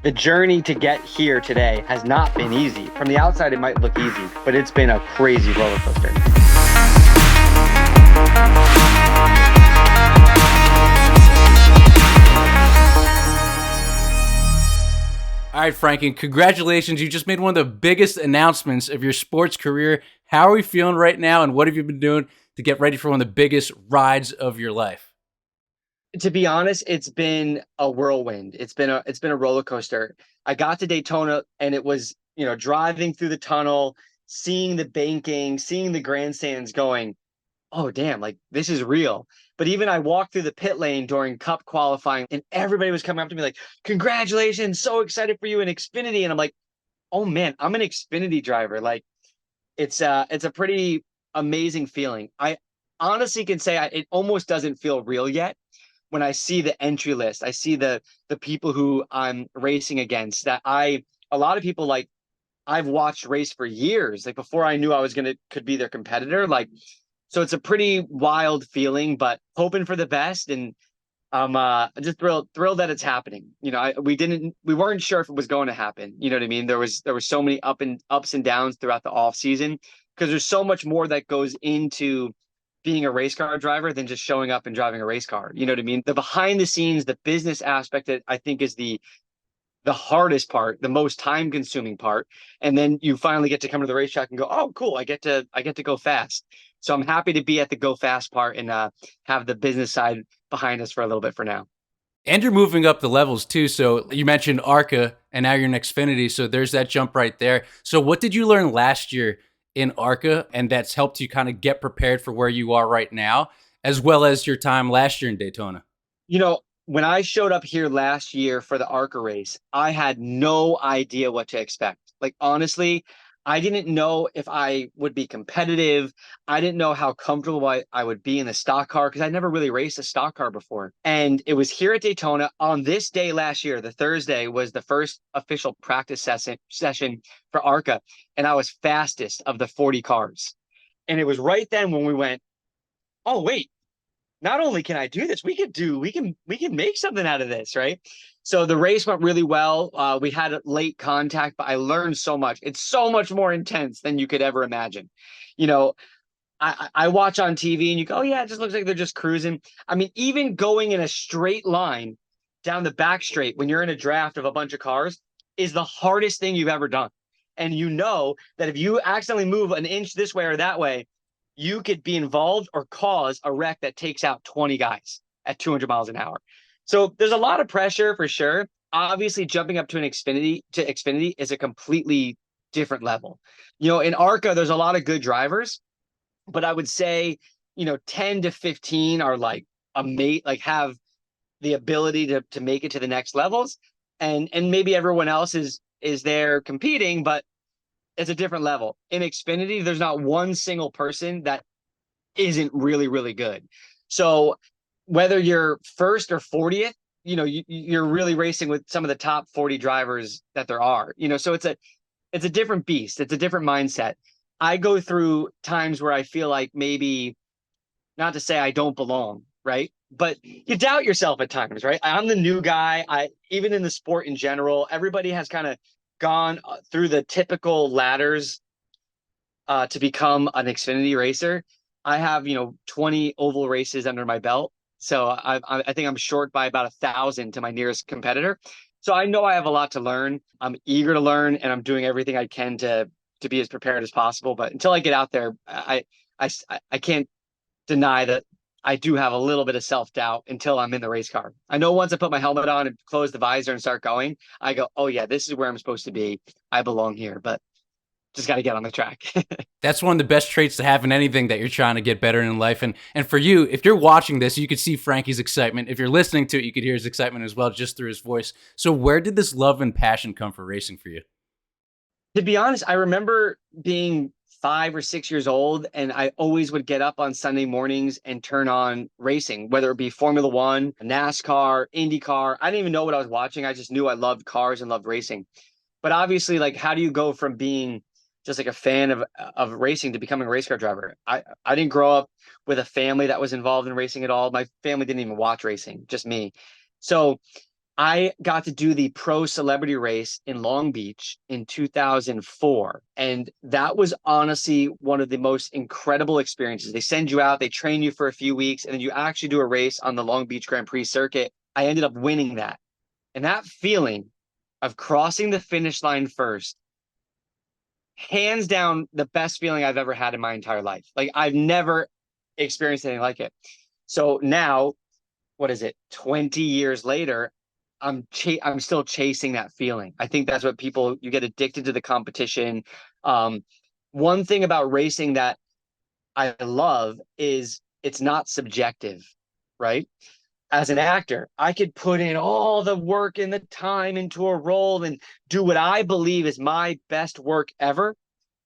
The journey to get here today has not been easy. From the outside, it might look easy, but it's been a crazy roller coaster. All right, Frankie, congratulations. You just made one of the biggest announcements of your sports career. How are you feeling right now, and what have you been doing to get ready for one of the biggest rides of your life? To be honest, it's been a whirlwind. It's been a roller coaster. I got to Daytona and it was, driving through the tunnel, seeing the banking, seeing the grandstands going, oh damn, like this is real. But even I walked through the pit lane during Cup qualifying and everybody was coming up to me like, congratulations, so excited for you in Xfinity. And I'm like, oh man, I'm an Xfinity driver. Like it's a pretty amazing feeling. I honestly can say it almost doesn't feel real yet when I see the entry list. I see the people who I'm racing against. A lot of people, like, I've watched race for years, like before I knew I was could be their competitor. Like, so it's a pretty wild feeling, but hoping for the best. And I'm just thrilled that it's happening. We weren't sure if it was going to happen. You know what I mean? There was so many ups and downs throughout the off season because there's so much more that goes into being a race car driver than just showing up and driving a race car. You know what I mean? The behind the scenes, the business aspect that I think is the hardest part, the most time consuming part. And then you finally get to come to the racetrack and go, oh, cool. I get to go fast. So I'm happy to be at the go fast part and have the business side behind us for a little bit for now. And you're moving up the levels too. So you mentioned ARCA and now you're in Xfinity. So there's that jump right there. So what did you learn last year in ARCA and that's helped you kind of get prepared for where you are right now, as well as your time last year in Daytona? When I showed up here last year for the ARCA race, I had no idea what to expect. Like, honestly, I didn't know if I would be competitive. I didn't know how comfortable I would be in the stock car because I never really raced a stock car before. And it was here at Daytona on this day last year. The Thursday was the first official practice session for ARCA. And I was fastest of the 40 cars. And it was right then when we went, oh, wait, not only can I do this, we can make something out of this, right? So the race went really well. We had a late contact, but I learned so much. It's so much more intense than you could ever imagine. You know, I watch on TV and you go, oh yeah, it just looks like they're just cruising. I mean, even going in a straight line down the back straight when you're in a draft of a bunch of cars is the hardest thing you've ever done. And you know that if you accidentally move an inch this way or that way, you could be involved or cause a wreck that takes out 20 guys at 200 miles an hour. So there's a lot of pressure for sure. Obviously, jumping up to Xfinity is a completely different level. In ARCA, there's a lot of good drivers, but I would say, 10 to 15 are like have the ability to make it to the next levels. And maybe everyone else is there competing, but it's a different level. In Xfinity, there's not one single person that isn't really, really good. So whether you're first or 40th, you're really racing with some of the top 40 drivers that there are. So it's a different beast. It's a different mindset. I go through times where I feel like maybe, not to say I don't belong, right? But you doubt yourself at times, right? I'm the new guy. Even in the sport in general, everybody has kind of gone through the typical ladders to become an Xfinity racer. I have 20 oval races under my belt, so I think I'm short by about 1,000 to my nearest competitor. So I know I have a lot to learn. I'm eager to learn, and I'm doing everything I can to be as prepared as possible. But until I get out there, I can't deny that I do have a little bit of self-doubt until I'm in the race car. I know once I put my helmet on and close the visor and start going, I go, oh yeah, this is where I'm supposed to be. I belong here, but just got to get on the track. That's one of the best traits to have in anything that you're trying to get better in life. And for you, if you're watching this, you could see Frankie's excitement. If you're listening to it, you could hear his excitement as well, just through his voice. So where did this love and passion come for racing for you? To be honest, I remember being 5 or 6 years old, and I always would get up on Sunday mornings and turn on racing, whether it be Formula One, NASCAR, IndyCar. I didn't even know what I was watching. I just knew I loved cars and loved racing. But obviously, like, how do you go from being just like a fan of racing to becoming a race car driver? I didn't grow up with a family that was involved in racing at all. My family didn't even watch racing, just me. So I got to do the pro celebrity race in Long Beach in 2004. And that was honestly one of the most incredible experiences. They send you out, they train you for a few weeks, and then you actually do a race on the Long Beach Grand Prix circuit. I ended up winning that. And that feeling of crossing the finish line first, hands down, the best feeling I've ever had in my entire life. Like, I've never experienced anything like it. So now, what is it, 20 years later, I'm still chasing that feeling. I think that's what people, you get addicted to the competition. Um, One thing about racing that I love is it's not subjective, right? As an actor, I could put in all the work and the time into a role and do what I believe is my best work ever,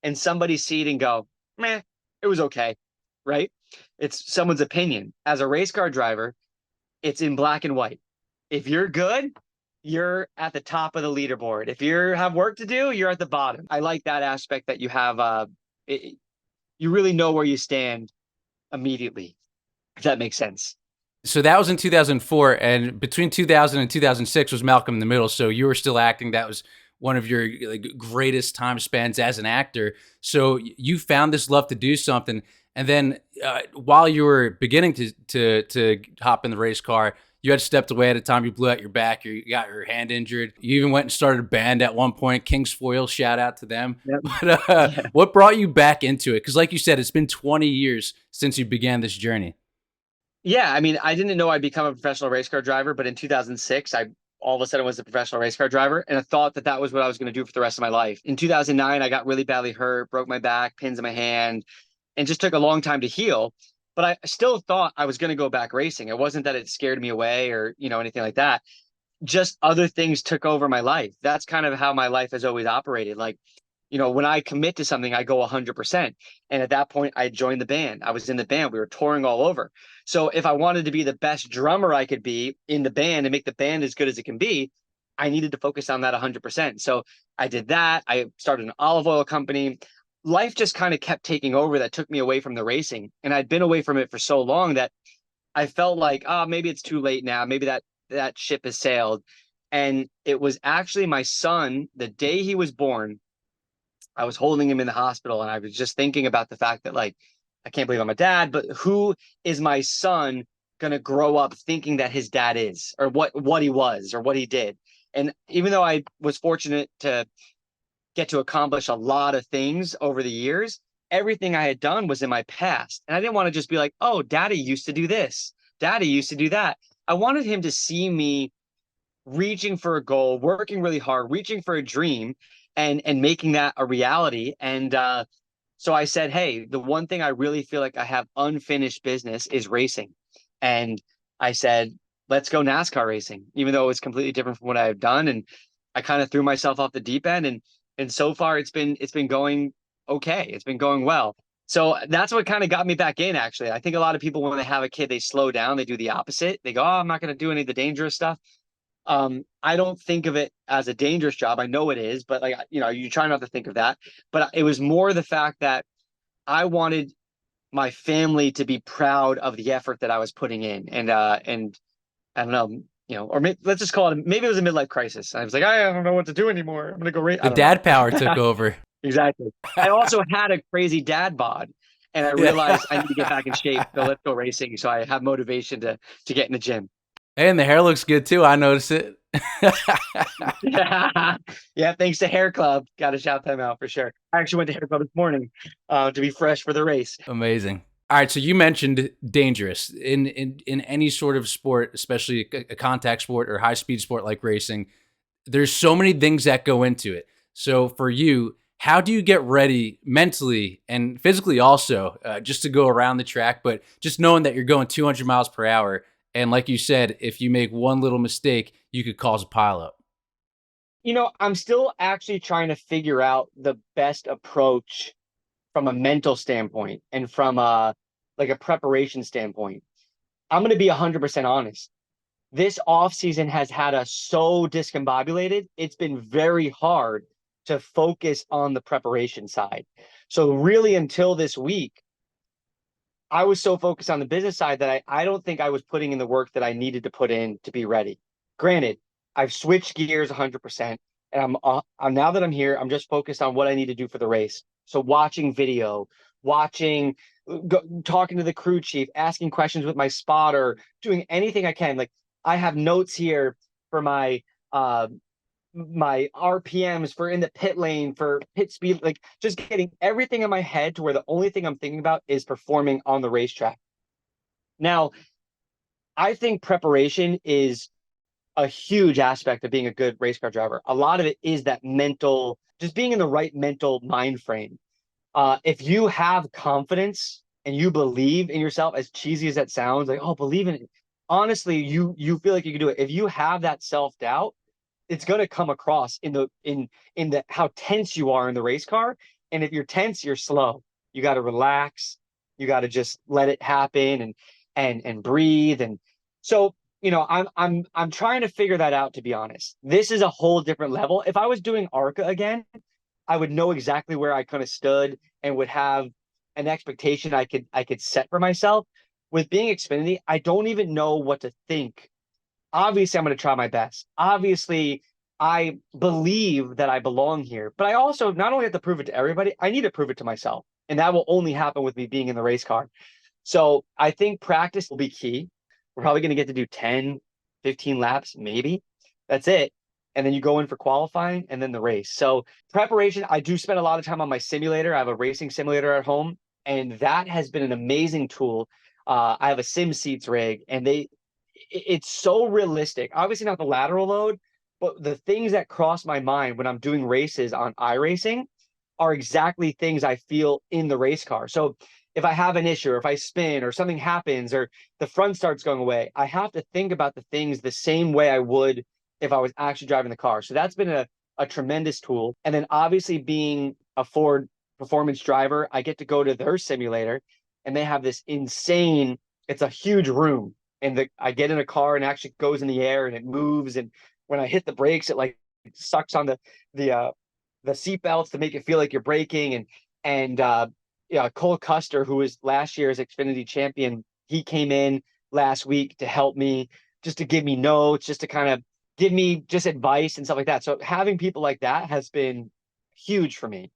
and somebody see it and go, meh, it was okay, right? It's someone's opinion. As a race car driver, it's in black and white. If you're good, you're at the top of the leaderboard. If you have work to do, you're at the bottom. I like that aspect that you have. You really know where you stand immediately, if that makes sense. So that was in 2004, and between 2000 and 2006 was Malcolm in the Middle. So you were still acting. That was one of your like greatest time spans as an actor. So you found this love to do something, and then while you were beginning to hop in the race car, you had stepped away at a time. You blew out your back. You got your hand injured. You even went and started a band at one point. King's Foil, shout out to them. Yep. But Yeah. what brought you back into it? Because like you said, it's been 20 years since you began this journey. Yeah, I mean, I didn't know I'd become a professional race car driver, but in 2006, I all of a sudden was a professional race car driver, and I thought that that was what I was going to do for the rest of my life. In 2009, I got really badly hurt, broke my back, pins in my hand, and just took a long time to heal. But I still thought I was going to go back racing. It wasn't that it scared me away or, anything like that. Just other things took over my life. That's kind of how my life has always operated. Like, when I commit to something, I go 100%. And at that point, I joined the band. I was in the band. We were touring all over. So if I wanted to be the best drummer I could be in the band and make the band as good as it can be, I needed to focus on that 100%. So I did that. I started an olive oil company. Life just kind of kept taking over. That took me away from the racing. And I'd been away from it for so long that I felt like, oh, maybe it's too late now. Maybe that ship has sailed. And it was actually my son, the day he was born, I was holding him in the hospital, and I was just thinking about the fact that, like, I can't believe I'm a dad, but who is my son going to grow up thinking that his dad is, or what he was, or what he did? And even though I was fortunate to get to accomplish a lot of things over the years, everything I had done was in my past. And I didn't want to just be like, oh, daddy used to do this, daddy used to do that. I wanted him to see me reaching for a goal, working really hard, reaching for a dream, and making that a reality. And so I said, hey, the one thing I really feel like I have unfinished business is racing. And I said, let's go NASCAR racing, even though it was completely different from what I have done. And I kind of threw myself off the deep end. And so far it's been going okay. It's been going well. So that's what kind of got me back in, actually. I think a lot of people, when they have a kid, they slow down, they do the opposite. They go, oh, I'm not going to do any of the dangerous stuff. I don't think of it as a dangerous job. I know it is, but, like, you try not to think of that. But it was more the fact that I wanted my family to be proud of the effort that I was putting in. And I don't know, or let's just call it, maybe it was a midlife crisis. I was like, I don't know what to do anymore. I'm going to go race. The I don't know. dad power took over. Exactly. I also had a crazy dad bod, and I Yeah. realized I need to get back in shape. So let's go racing. So I have motivation to get in the gym. Hey, and the hair looks good too. I noticed it. Yeah, yeah. Thanks to Hair Club. Got to shout them out for sure. I actually went to Hair Club this morning to be fresh for the race. Amazing. All right, so you mentioned dangerous in any sort of sport, especially a contact sport or high speed sport like racing. There's so many things that go into it. So for you, how do you get ready mentally and physically also just to go around the track, but just knowing that you're going 200 miles per hour? And like you said, if you make one little mistake, you could cause a pileup. I'm still actually trying to figure out the best approach from a mental standpoint and from a preparation standpoint. I'm going to be 100% honest. This off season has had us so discombobulated. It's been very hard to focus on the preparation side. So really, until this week, I was so focused on the business side that I don't think I was putting in the work that I needed to put in to be ready. Granted, I've switched gears 100%. And I'm now that I'm here, I'm just focused on what I need to do for the race. So watching video, watching, talking to the crew chief, asking questions with my spotter, doing anything I can. Like I have notes here for uh my RPMs for in the pit lane for pit speed, like just getting everything in my head to where the only thing I'm thinking about is performing on the racetrack. Now, I think preparation is a huge aspect of being a good race car driver. A lot of it is that mental, just being in the right mental mind frame. If you have confidence and you believe in yourself, as cheesy as that sounds, like, oh, believe in it. Honestly, you feel like you can do it. If you have that self-doubt, it's going to come across in the how tense you are in the race car. And if you're tense, you're slow. You got to relax. You got to just let it happen and breathe. And so, I'm trying to figure that out, to be honest. This is a whole different level. If I was doing ARCA again, I would know exactly where I kind of stood and would have an expectation I could set for myself. With being Xfinity, I don't even know what to think. Obviously, I'm going to try my best. Obviously, I believe that I belong here, but I also not only have to prove it to everybody, I need to prove it to myself. And that will only happen with me being in the race car. So I think practice will be key. We're probably going to get to do 10, 15 laps, maybe. That's it. And then you go in for qualifying and then the race. So preparation, I do spend a lot of time on my simulator. I have a racing simulator at home, and that has been an amazing tool. I have a sim seats rig, and it's so realistic. Obviously not the lateral load, but the things that cross my mind when I'm doing races on iRacing are exactly things I feel in the race car. So if I have an issue or if I spin or something happens or the front starts going away, I have to think about the things the same way I would if I was actually driving the car. So that's been a tremendous tool. And then obviously being a Ford performance driver, I get to go to their simulator and they have this insane, it's a huge room. And I get in a car and it actually goes in the air and it moves. And when I hit the brakes, it like sucks on the seat belts to make it feel like you're braking. And yeah, Cole Custer, who was last year's Xfinity champion, he came in last week to help me, just to give me notes, just to kind of give me just advice and stuff like that. So having people like that has been huge for me,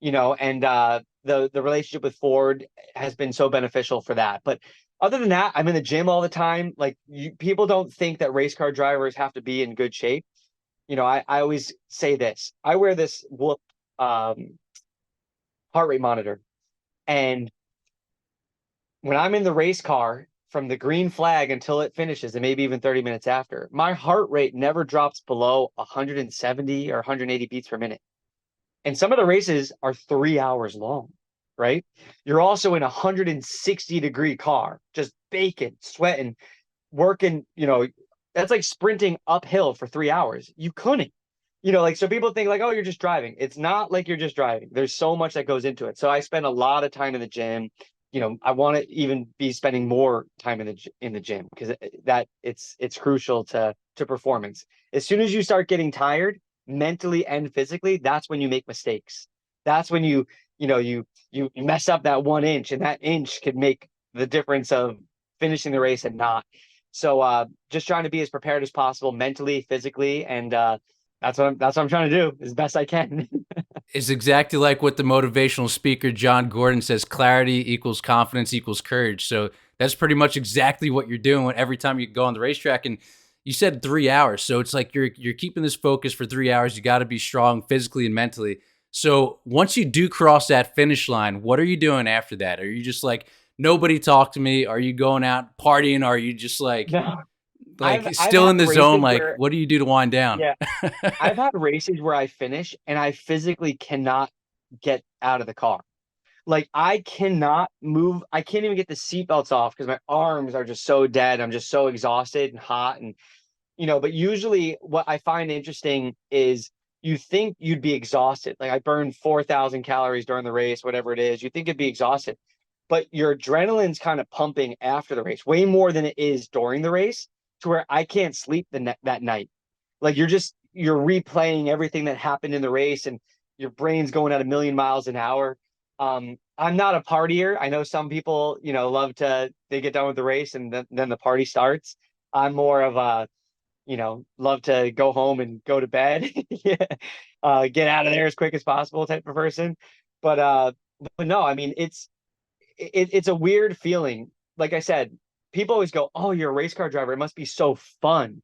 and the relationship with Ford has been so beneficial for that. But other than that, I'm in the gym all the time. Like people don't think that race car drivers have to be in good shape. I always say this. I wear this Whoop heart rate monitor, and when I'm in the race car from the green flag until it finishes, and maybe even 30 minutes after, my heart rate never drops below 170 or 180 beats per minute. And some of the races are 3 hours long, right? You're also in a 160-degree car, just baking, sweating, working, that's like sprinting uphill for 3 hours. You couldn't, like, so people think like, oh, you're just driving. It's not like you're just driving. There's so much that goes into it. So I spend a lot of time in the gym. I want to even be spending more time in the gym because it's crucial to performance. As soon as you start getting tired, mentally and physically, that's when you make mistakes. That's when you mess up that 1 inch, and that inch could make the difference of finishing the race and not. So just trying to be as prepared as possible mentally, physically, and that's what I'm trying to do as best I can. It's exactly like what the motivational speaker John Gordon says: clarity equals confidence equals courage. So that's pretty much exactly what you're doing every time you go on the racetrack. And you said 3 hours, so it's like you're keeping this focus for 3 hours. You got to be strong physically and mentally. So once you do cross that finish line, what are you doing after that? Are you just like, nobody talk to me? Are you going out partying? Are you just like No, I've still had in the zone? races Like, where, what do you do to wind down? yeah, I've had races where I finish and I physically cannot get out of the car. Like I cannot move. I can't even get the seatbelts off because my arms are just so dead. I'm just so exhausted and hot. And but usually what I find interesting is you think you'd be exhausted. Like I burned 4,000 calories during the race, whatever it is. You think it'd be exhausted, but your adrenaline's kind of pumping after the race, way more than it is during the race, to where I can't sleep that night. Like you're replaying everything that happened in the race, and your brain's going at a million miles an hour. I'm not a partier. I know some people, love to, they get done with the race and then the party starts. I'm more of love to go home and go to bed. Yeah. Get out of there as quick as possible type of person. But no, I mean, it's a weird feeling. Like I said, people always go, "Oh, you're a race car driver. It must be so fun."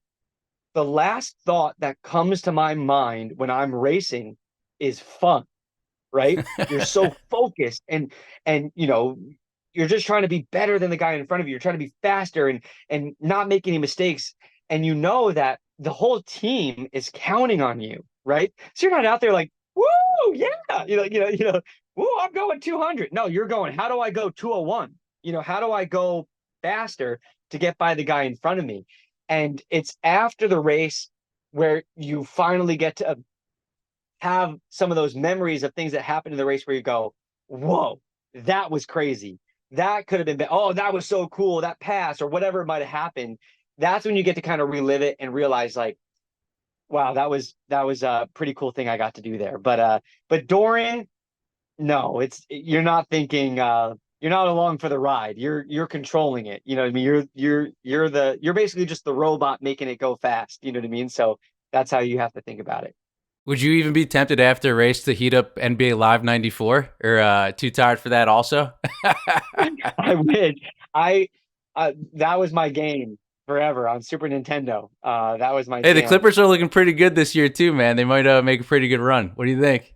The last thought that comes to my mind when I'm racing is fun, right? You're so focused and you're just trying to be better than the guy in front of you. You're trying to be faster and not make any mistakes. And you know that the whole team is counting on you, right? So you're not out there like, woo, yeah, woo, I'm going 200. No, you're going, how do I go 201? How do I go faster to get by the guy in front of me? And it's after the race where you finally get to have some of those memories of things that happened in the race where you go, whoa, that was crazy. That could have been, oh, that was so cool. That pass or whatever might have happened. That's when you get to kind of relive it and realize like, wow, that was a pretty cool thing I got to do there. But Doran, no, you're not thinking you're not along for the ride. You're controlling it. You know what I mean? You're basically just the robot making it go fast. You know what I mean? So that's how you have to think about it. Would you even be tempted after a race to heat up NBA Live 94 or too tired for that also? I would. I That was my game forever on Super Nintendo. That was my Hey, the jam. Clippers are looking pretty good this year too, man. They might make a pretty good run. What do you think?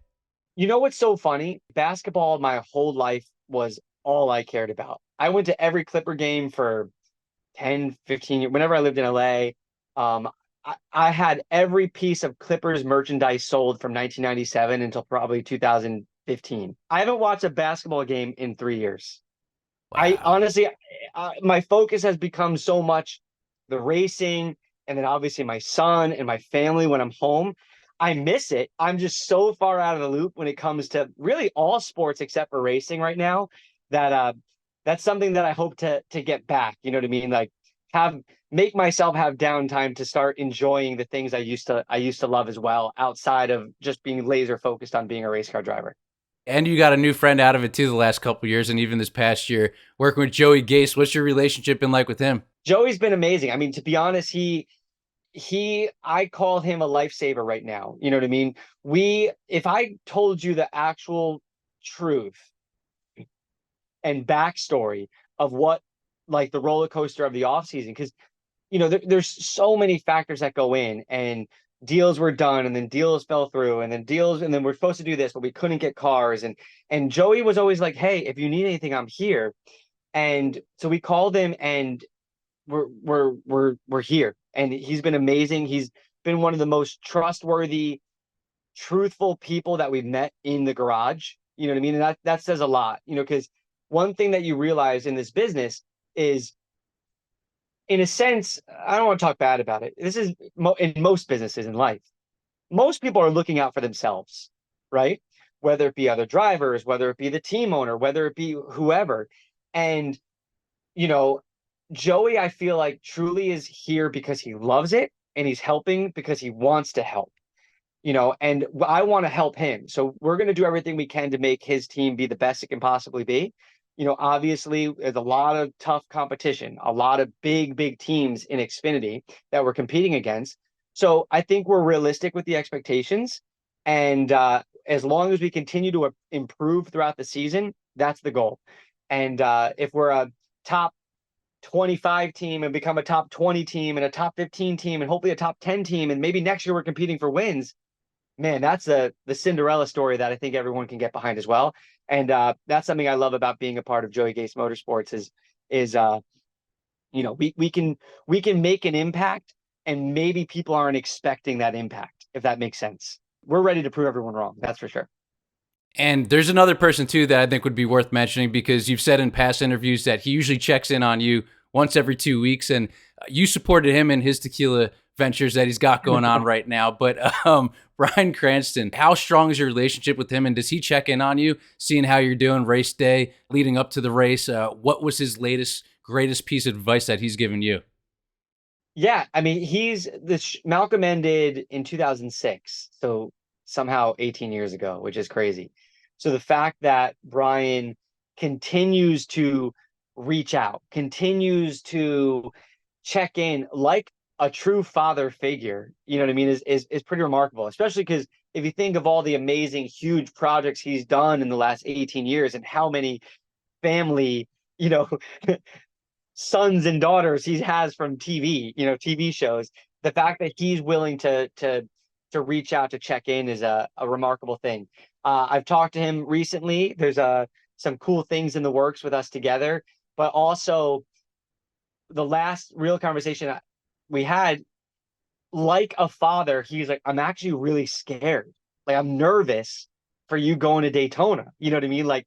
You know what's so funny? Basketball my whole life was all I cared about. I went to every Clipper game for 10, 15 years. Whenever I lived in LA, I had every piece of Clippers merchandise sold from 1997 until probably 2015. I haven't watched a basketball game in 3 years. I Wow. honestly, my focus has become so much the racing, and then obviously my son and my family when I'm home. I miss it. I'm just so far out of the loop when it comes to really all sports except for racing right now that that's something that I hope to get back. You know what I mean? Like have make myself have downtime to start enjoying the things I used to love as well, outside of just being laser focused on being a race car driver. And you got a new friend out of it too the last couple of years, and even this past year working with Joey Gase. What's your relationship been like with him? Joey's been amazing. I mean, to be honest, I call him a lifesaver right now. You know what I mean? If I told you the actual truth and backstory of what like the roller coaster of the off season, because there's so many factors that go in, and deals were done and then deals fell through and then deals and then we're supposed to do this but we couldn't get cars, and Joey was always like, hey, if you need anything, I'm here. And so we called him, and we're here, and he's been amazing. He's been one of the most trustworthy, truthful people that we've met in the garage. You know what I mean? And that says a lot, because one thing that you realize in this business is, in a sense, I don't want to talk bad about it. This is in most businesses in life. Most people are looking out for themselves, right? Whether it be other drivers, whether it be the team owner, whether it be whoever. And, you know, Joey, I feel like truly is here because he loves it and he's helping because he wants to help, and I want to help him. So we're going to do everything we can to make his team be the best it can possibly be. Obviously, there's a lot of tough competition, a lot of big, big teams in Xfinity that we're competing against. So I think we're realistic with the expectations. And as long as we continue to improve throughout the season, that's the goal. And if we're a top 25 team and become a top 20 team and a top 15 team and hopefully a top 10 team, and maybe next year we're competing for wins, man, that's the Cinderella story that I think everyone can get behind as well. And that's something I love about being a part of Joey Gase Motorsports is we can make an impact, and maybe people aren't expecting that impact, if that makes sense. We're ready to prove everyone wrong. That's for sure. And there's another person too that I think would be worth mentioning, because you've said in past interviews that he usually checks in on you once every 2 weeks, and you supported him in his tequila ventures that he's got going on right now. But Brian Cranston, how strong is your relationship with him, and does he check in on you, seeing how you're doing race day leading up to the race? What was his latest, greatest piece of advice that he's given you? Yeah, I mean, Malcolm ended in 2006, so somehow 18 years ago, which is crazy. So the fact that Brian continues to reach out, continues to check in, like a true father figure, you know what I mean, is pretty remarkable, especially because if you think of all the amazing, huge projects he's done in the last 18 years and how many family, you know, sons and daughters he has from TV, TV shows. The fact that he's willing to reach out to check in is a remarkable thing. I've talked to him recently. There's some cool things in the works with us together, but also the last real conversation we had, like a father, he's like, I'm actually really scared. Like I'm nervous for you going to Daytona. You know what I mean? Like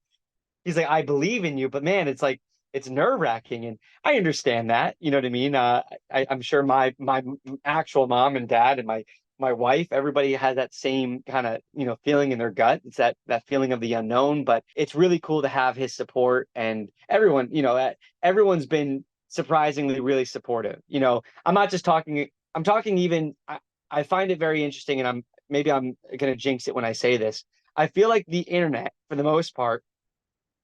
he's like, I believe in you, but man, it's like it's nerve-wracking, and I understand that. You know what I mean? I'm sure my actual mom and dad and my wife, everybody has that same kind of feeling in their gut. It's that feeling of the unknown, but it's really cool to have his support, and everyone, everyone's been surprisingly really supportive. I'm not just talking. I'm talking even. I find it very interesting, and I'm gonna jinx it when I say this. I feel like the internet, for the most part,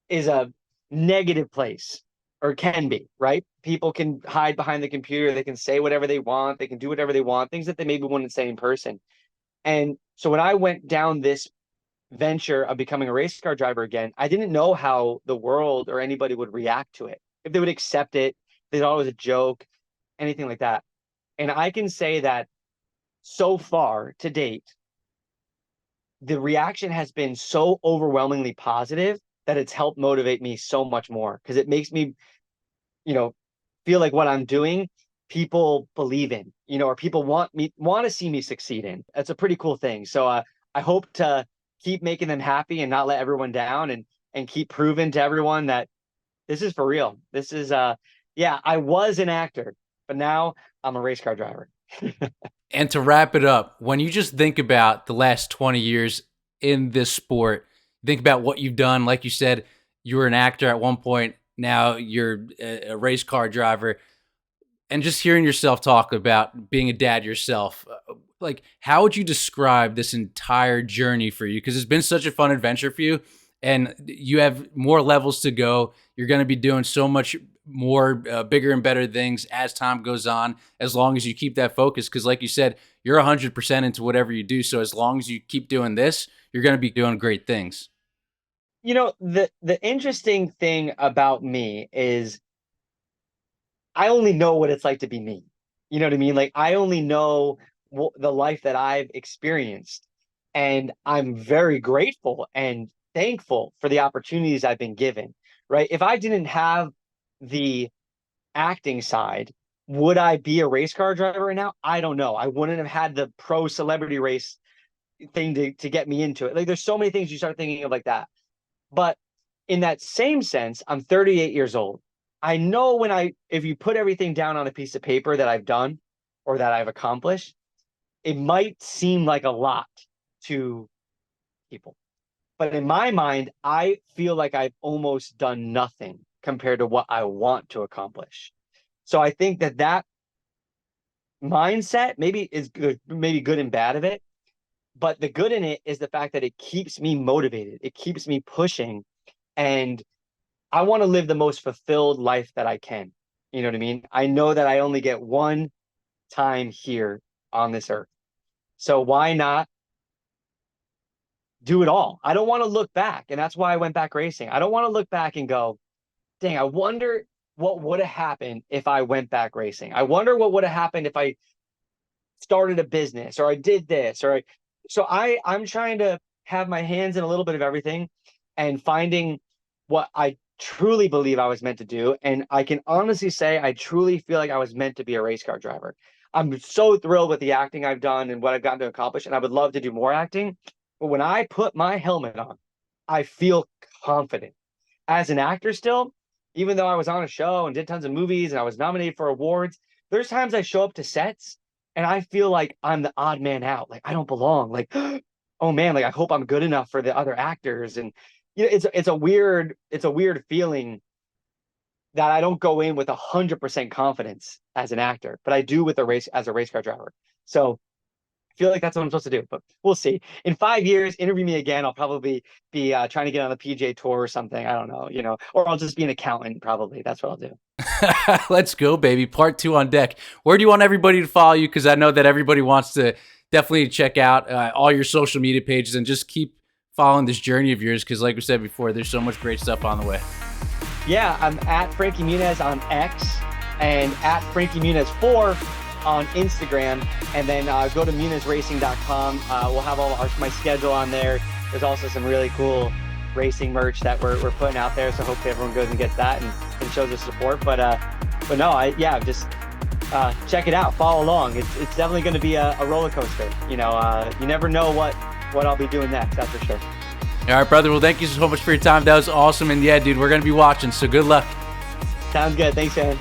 is a negative place, or can be, right? People can hide behind the computer, they can say whatever they want, they can do whatever they want, things that they maybe wouldn't say in person. And so when I went down this venture of becoming a race car driver again, I didn't know how the world or anybody would react to it, if they would accept it, they thought it was a joke, anything like that. And I can say that so far to date, the reaction has been so overwhelmingly positive that it's helped motivate me so much more, because it makes me, you know, feel like what I'm doing, people believe in, or people want to see me succeed in. That's a pretty cool thing. So I hope to keep making them happy and not let everyone down, and keep proving to everyone that this is for real. This is yeah, I was an actor, but now I'm a race car driver. And to wrap it up, when you just think about the last 20 years in this sport, think about what you've done. Like you said, you were an actor at one point. Now you're a race car driver. And just hearing yourself talk about being a dad yourself, like how would you describe this entire journey for you? Because it's been such a fun adventure for you, and you have more levels to go. You're going to be doing so much more bigger and better things as time goes on, as long as you keep that focus. Because like you said, you're 100% into whatever you do. So as long as you keep doing this, you're going to be doing great things. The interesting thing about me is I only know what it's like to be me. You know what I mean? Like I only know the life that I've experienced, and I'm very grateful and thankful for the opportunities I've been given. Right? If I didn't have the acting side, would I be a race car driver right now? I don't know. I wouldn't have had the pro celebrity race thing to get me into it. Like there's so many things you start thinking of like that. But in that same sense, I'm 38 years old. I know if you put everything down on a piece of paper that I've done or that I've accomplished, it might seem like a lot to people. But in my mind, I feel like I've almost done nothing compared to what I want to accomplish. So I think that mindset maybe is good, maybe good and bad of it. But the good in it is the fact that it keeps me motivated. It keeps me pushing. And I want to live the most fulfilled life that I can. You know what I mean? I know that I only get one time here on this earth. So why not do it all? I don't want to look back. And that's why I went back racing. I don't want to look back and go, dang, I wonder what would have happened if I went back racing. I wonder what would have happened if I started a business, or I did this, or I'm trying to have my hands in a little bit of everything, and finding what I truly believe I was meant to do. And I can honestly say I truly feel like I was meant to be a race car driver. I'm so thrilled with the acting I've done and what I've gotten to accomplish, and I would love to do more acting. But when I put my helmet on, I feel confident. As an actor still, even though I was on a show and did tons of movies and I was nominated for awards, there's times I show up to sets and I feel like I'm the odd man out. Like I don't belong. Like, oh man, like I hope I'm good enough for the other actors. And it's a weird feeling that I don't go in with 100% confidence as an actor, but I do with a race as a race car driver. So feel like that's what I'm supposed to do, but we'll see. In 5 years, interview me again. I'll probably be trying to get on the PJ Tour or something. I don't know, or I'll just be an accountant. Probably that's what I'll do. Let's go, baby. Part 2 on deck. Where do you want everybody to follow you? Because I know that everybody wants to definitely check out all your social media pages and just keep following this journey of yours. Because like we said before, there's so much great stuff on the way. Yeah, I'm at Frankie Muniz on X and at Frankie Muniz 4 on Instagram, and then go to munizracing.com. We'll have my schedule on there. There's also some really cool racing merch that we're putting out there, so hopefully everyone goes and gets that and shows us support. But no, just check it out, follow along. It's definitely going to be a roller coaster. You never know what I'll be doing next, that's for sure. All right, brother. Well, thank you so much for your time. That was awesome. And yeah, dude, we're going to be watching, so good luck. Sounds good. Thanks, man.